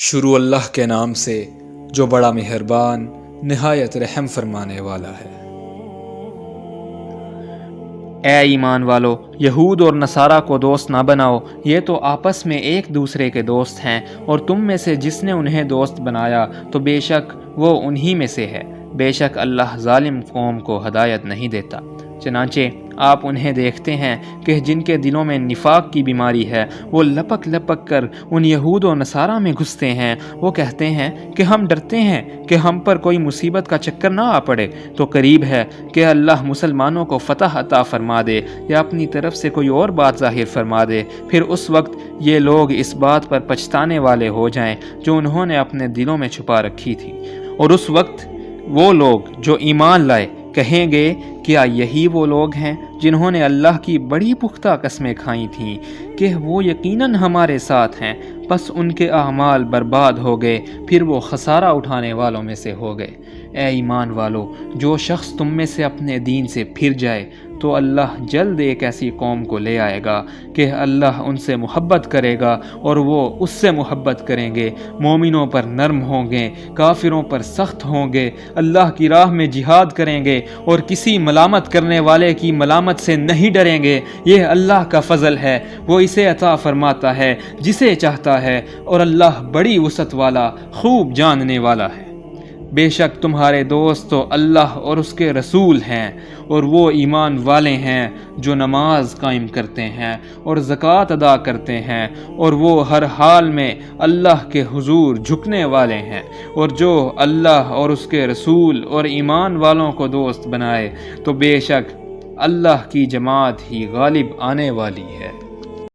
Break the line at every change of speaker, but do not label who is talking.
شروع اللہ کے نام سے جو بڑا مہربان نہایت رحم فرمانے والا ہے۔
اے ایمان والو، یہود اور نصارہ کو دوست نہ بناؤ، یہ تو آپس میں ایک دوسرے کے دوست ہیں، اور تم میں سے جس نے انہیں دوست بنایا تو بے شک وہ انہی میں سے ہے۔ بے شک اللہ ظالم قوم کو ہدایت نہیں دیتا۔ چنانچہ آپ انہیں دیکھتے ہیں کہ جن کے دلوں میں نفاق کی بیماری ہے، وہ لپک لپک کر ان یہود و نصارہ میں گھستے ہیں۔ وہ کہتے ہیں کہ ہم ڈرتے ہیں کہ ہم پر کوئی مصیبت کا چکر نہ آ پڑے، تو قریب ہے کہ اللہ مسلمانوں کو فتح عطا فرما دے یا اپنی طرف سے کوئی اور بات ظاہر فرما دے، پھر اس وقت یہ لوگ اس بات پر پچھتانے والے ہو جائیں جو انہوں نے اپنے دلوں میں چھپا رکھی تھی۔ اور اس وقت وہ لوگ جو ایمان لائے کہیں گے، کیا یہی وہ لوگ ہیں جنہوں نے اللہ کی بڑی پختہ قسمیں کھائی تھیں کہ وہ یقیناً ہمارے ساتھ ہیں، پس ان کے اعمال برباد ہو گئے، پھر وہ خسارہ اٹھانے والوں میں سے ہو گئے۔ اے ایمان والو، جو شخص تم میں سے اپنے دین سے پھر جائے تو اللہ جلد ایک ایسی قوم کو لے آئے گا کہ اللہ ان سے محبت کرے گا اور وہ اس سے محبت کریں گے۔ مومنوں پر نرم ہوں گے، کافروں پر سخت ہوں گے، اللہ کی راہ میں جہاد کریں گے اور کسی ملامت کرنے والے کی ملامت سے نہیں ڈریں گے۔ یہ اللہ کا فضل ہے، وہ اسے عطا فرماتا ہے جسے چاہتا ہے، اور اللہ بڑی وسعت والا، خوب جاننے والا ہے۔ بے شک تمہارے دوست تو اللہ اور اس کے رسول ہیں، اور وہ ایمان والے ہیں جو نماز قائم کرتے ہیں اور زکوٰۃ ادا کرتے ہیں، اور وہ ہر حال میں اللہ کے حضور جھکنے والے ہیں۔ اور جو اللہ اور اس کے رسول اور ایمان والوں کو دوست بنائے تو بے شک اللہ کی جماعت ہی غالب آنے والی ہے۔